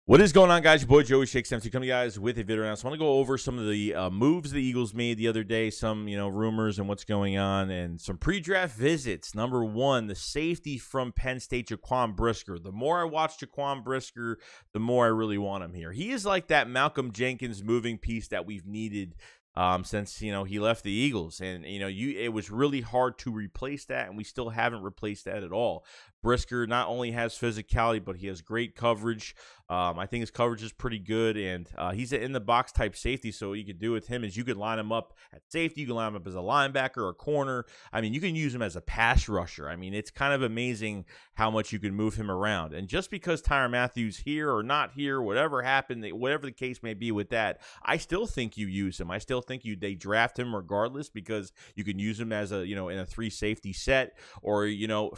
What is going on, guys? Your boy Joey SHAKESQUAD coming to you guys with a video now. So I want to go over some of the moves the Eagles made the other day, some rumors and what's going on, and some pre-draft visits. Number one, the safety from Penn State, Jaquan Brisker. The more I watch Jaquan Brisker, the more I really want him here. He is like that MalcolmJenkins moving piece that we've needed since he left the Eagles, and it was really hard to replace that, and we still haven't replaced that at all. Brisker not only has physicality, but he has great coverage. I think his coverage is pretty good, and he's an in-the-box type safety, so what you could do with him is you could line him up at safety, you can line him up as a linebacker or a corner. I mean, you can use him as a pass rusher. I mean, it's kind of amazing how much you can move him around. And just because Tyrann Mathieu here or not here, whatever happened, whatever the case may be with that, I still think you use him. I still think they draft him regardless, because you can use him as a, in a 3 safety set, or,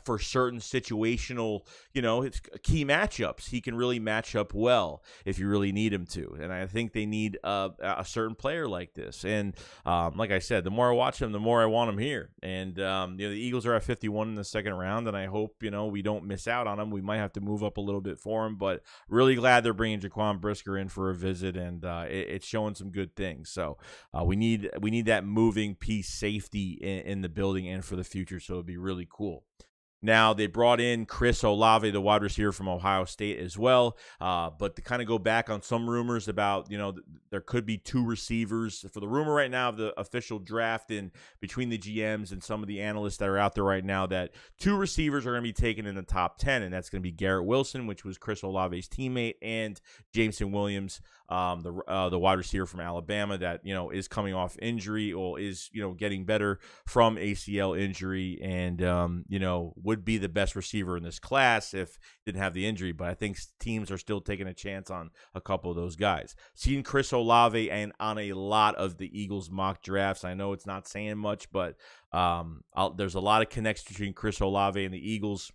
for certain situational, it's key matchups. He can really match up well if you really need him to. And I think they need a certain player like this. And like I said, the more I watch him, the more I want him here. And the Eagles are at 51 in the second round, and I hope we don't miss out on him. We might have to move up a little bit for him, but really glad they're bringing Jaquan Brisker in for a visit, and it's showing some good things. So we need that moving piece safety in the building and for the future, so it'd be really cool. Now, they brought in Chris Olave, the wide receiver from Ohio State as well. But to kind of go back on some rumors about, there could be 2 receivers. For the rumor right now of the official draft, and between the GMs and some of the analysts that are out there right now, that 2 receivers are going to be taken in the top 10, and that's going to be Garrett Wilson, which was Chris Olave's teammate, and Jameson Williams, the wide receiver from Alabama that, is coming off injury, or is, getting better from ACL injury, and, would be the best receiver in this class if didn't have the injury. But I think teams are still taking a chance on a couple of those guys. Seen Chris Olave and on a lot of the Eagles mock drafts. I know it's not saying much, but there's a lot of connection between Chris Olave and the Eagles.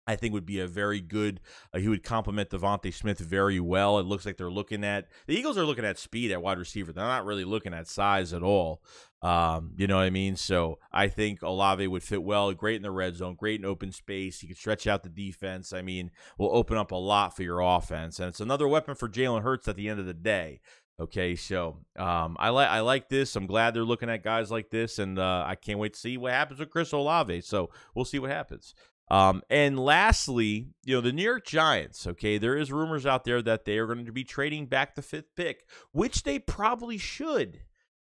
I think would be a very good, he would complement Devontae Smith very well. It looks like the Eagles are looking at speed at wide receiver. They're not really looking at size at all. You know what I mean? So I think Olave would fit well, great in the red zone, great in open space. He could stretch out the defense. I mean, will open up a lot for your offense. And it's another weapon for Jalen Hurts at the end of the day. Okay, so I like this. I'm glad they're looking at guys like this, and I can't wait to see what happens with Chris Olave. So we'll see what happens. And lastly, the New York Giants, okay, there is rumors out there that they are going to be trading back the 5th pick, which they probably should.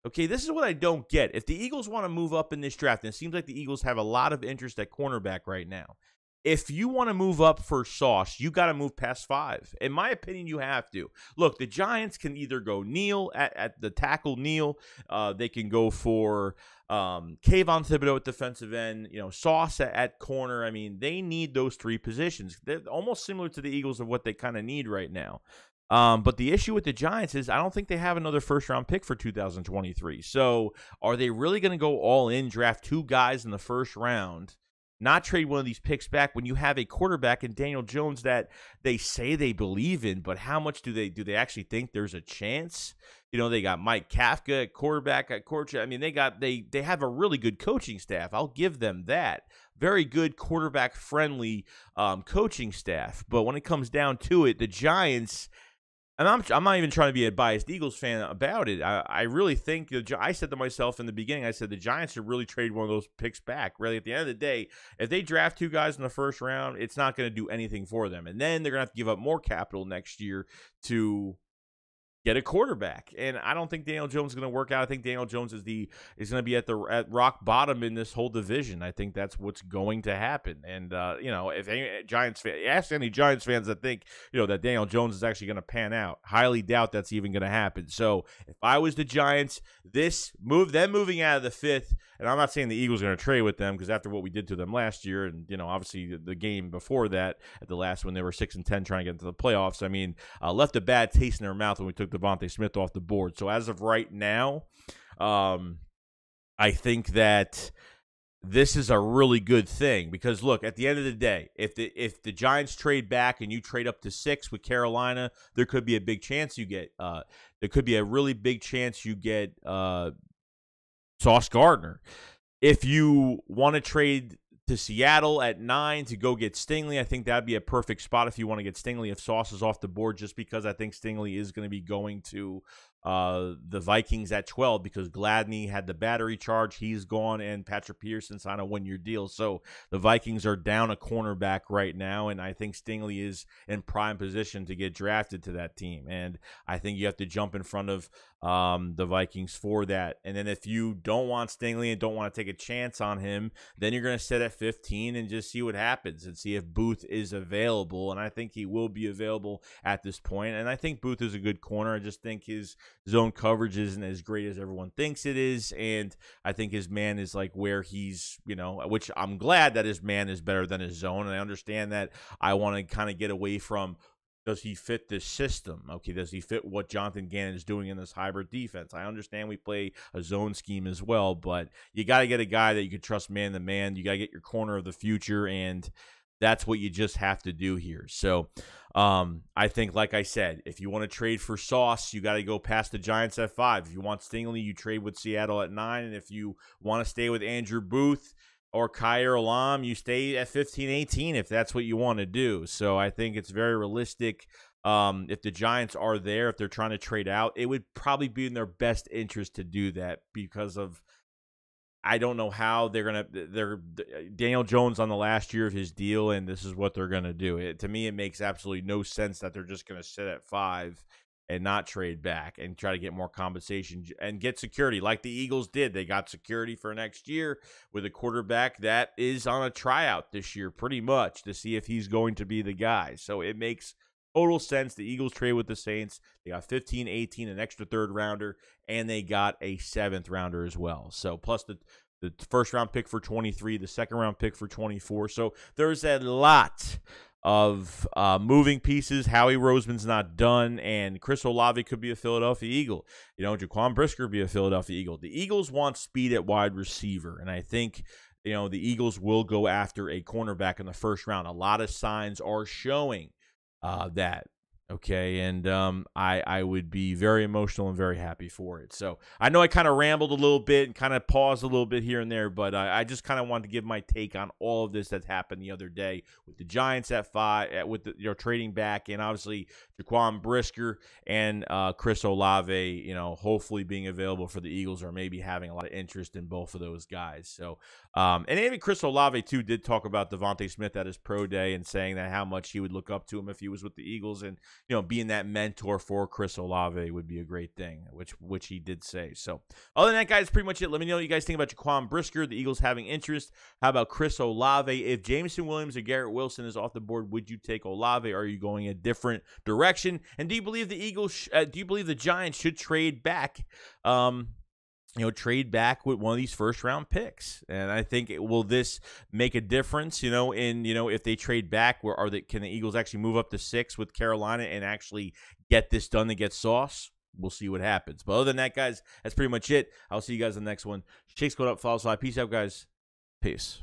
Okay, this is what I don't get. If the Eagles want to move up in this draft, and it seems like the Eagles have a lot of interest at cornerback right now, if you want to move up for Sauce, you got to move past 5. In my opinion, you have to. Look, the Giants can either go Neal at the tackle, Neal. They can go for Kayvon Thibodeaux at defensive end, Sauce at corner. I mean, they need those 3 positions. They're almost similar to the Eagles of what they kind of need right now. But the issue with the Giants is I don't think they have another first-round pick for 2023. So are they really going to go all in, draft 2 guys in the first round, not trade one of these picks back when you have a quarterback in Daniel Jones that they say they believe in, but how much do they actually think there's a chance? They got Mike Kafka at quarterback, at coach. I mean, they have a really good coaching staff. I'll give them that. Very good quarterback-friendly coaching staff. But when it comes down to it, the Giants, and I'm not even trying to be a biased Eagles fan about it. I really think, I said to myself in the beginning, I said the Giants should really trade one of those picks back. Really, at the end of the day, if they draft 2 guys in the first round, it's not going to do anything for them. And then they're going to have to give up more capital next year to get a quarterback, and I don't think Daniel Jones is going to work out. I think Daniel Jones is going to be at rock bottom in this whole division. I think that's what's going to happen. And if any Giants fan, ask any Giants fans that think that Daniel Jones is actually going to pan out, highly doubt that's even going to happen. So if I was the Giants, them moving out of the 5th, and I'm not saying the Eagles are going to trade with them, because after what we did to them last year, and obviously the game before that at the last, when they were 6-10 trying to get into the playoffs, I mean, left a bad taste in their mouth when we took Devontae Smith off the board. So as of right now, I think that this is a really good thing, because look, at the end of the day, if the Giants trade back and you trade up to 6 with Carolina, there could be a big chance you get Sauce Gardner. If you want to trade to Seattle at 9 to go get Stingley. I think that'd be a perfect spot if you want to get Stingley if Sauce is off the board, just because I think Stingley is going to be going to the Vikings at 12 because Gladney had the battery charge. He's gone, and Patrick Peterson signed a one-year deal. So the Vikings are down a cornerback right now, and I think Stingley is in prime position to get drafted to that team. And I think you have to jump in front of the Vikings for that. And then if you don't want Stingley and don't want to take a chance on him, then you're going to sit at 15 and just see what happens and see if Booth is available. And I think he will be available at this point. And I think Booth is a good corner. I just think his zone coverage isn't as great as everyone thinks it is. And I think his man is like where he's, which I'm glad that his man is better than his zone. And I understand that I want to kind of get away from, does he fit this system? Okay, does he fit what Jonathan Gannon is doing in this hybrid defense? I understand we play a zone scheme as well, but you got to get a guy that you can trust man to man. You got to get your corner of the future, and that's what you just have to do here. So I think, like I said, if you want to trade for Sauce, you got to go past the Giants at 5. If you want Stingley, you trade with Seattle at 9. And if you want to stay with Andrew Booth or Kyer Olam, you stay at 15, 18 if that's what you want to do. So I think it's very realistic. If the Giants are there, if they're trying to trade out, it would probably be in their best interest to do that because of, I don't know how they're Daniel Jones on the last year of his deal, and this is what they're going to do. To me, it makes absolutely no sense that they're just going to sit at 5 and not trade back and try to get more compensation and get security like the Eagles did. They got security for next year with a quarterback that is on a tryout this year pretty much to see if he's going to be the guy. So it makes total sense. The Eagles trade with the Saints. They got 15, 18, an extra third rounder, and they got a 7th rounder as well. So plus the first round pick for 23, the second round pick for 24. So there's a lot of moving pieces. Howie Roseman's not done, and Chris Olave could be a Philadelphia Eagle. Jaquan Brisker could be a Philadelphia Eagle. The Eagles want speed at wide receiver, and I think the Eagles will go after a cornerback in the first round. A lot of signs are showing that. Okay, and I would be very emotional and very happy for it. So I know I kind of rambled a little bit and kind of paused a little bit here and there, but I just kind of wanted to give my take on all of this that happened the other day with the Giants at 5, with the trading back, and obviously Jaquan Brisker and Chris Olave, hopefully being available for the Eagles or maybe having a lot of interest in both of those guys. So and even Chris Olave too did talk about Devontae Smith at his pro day and saying that how much he would look up to him if he was with the Eagles, and being that mentor for Chris Olave would be a great thing, which he did say. So other than that, guys, pretty much it. Let me know what you guys think about Jaquan Brisker, the Eagles having interest. How about Chris Olave? If Jameson Williams or Garrett Wilson is off the board, would you take Olave? Or are you going a different direction? And do you believe the Eagles? Do you believe the Giants should trade back? Trade back with one of these first-round picks. And I think will this make a difference, if they trade back, can the Eagles actually move up to 6 with Carolina and actually get this done to get Sauce? We'll see what happens. But other than that, guys, that's pretty much it. I'll see you guys in the next one. SHAKESQUAD up, follow us live. Peace out, guys. Peace.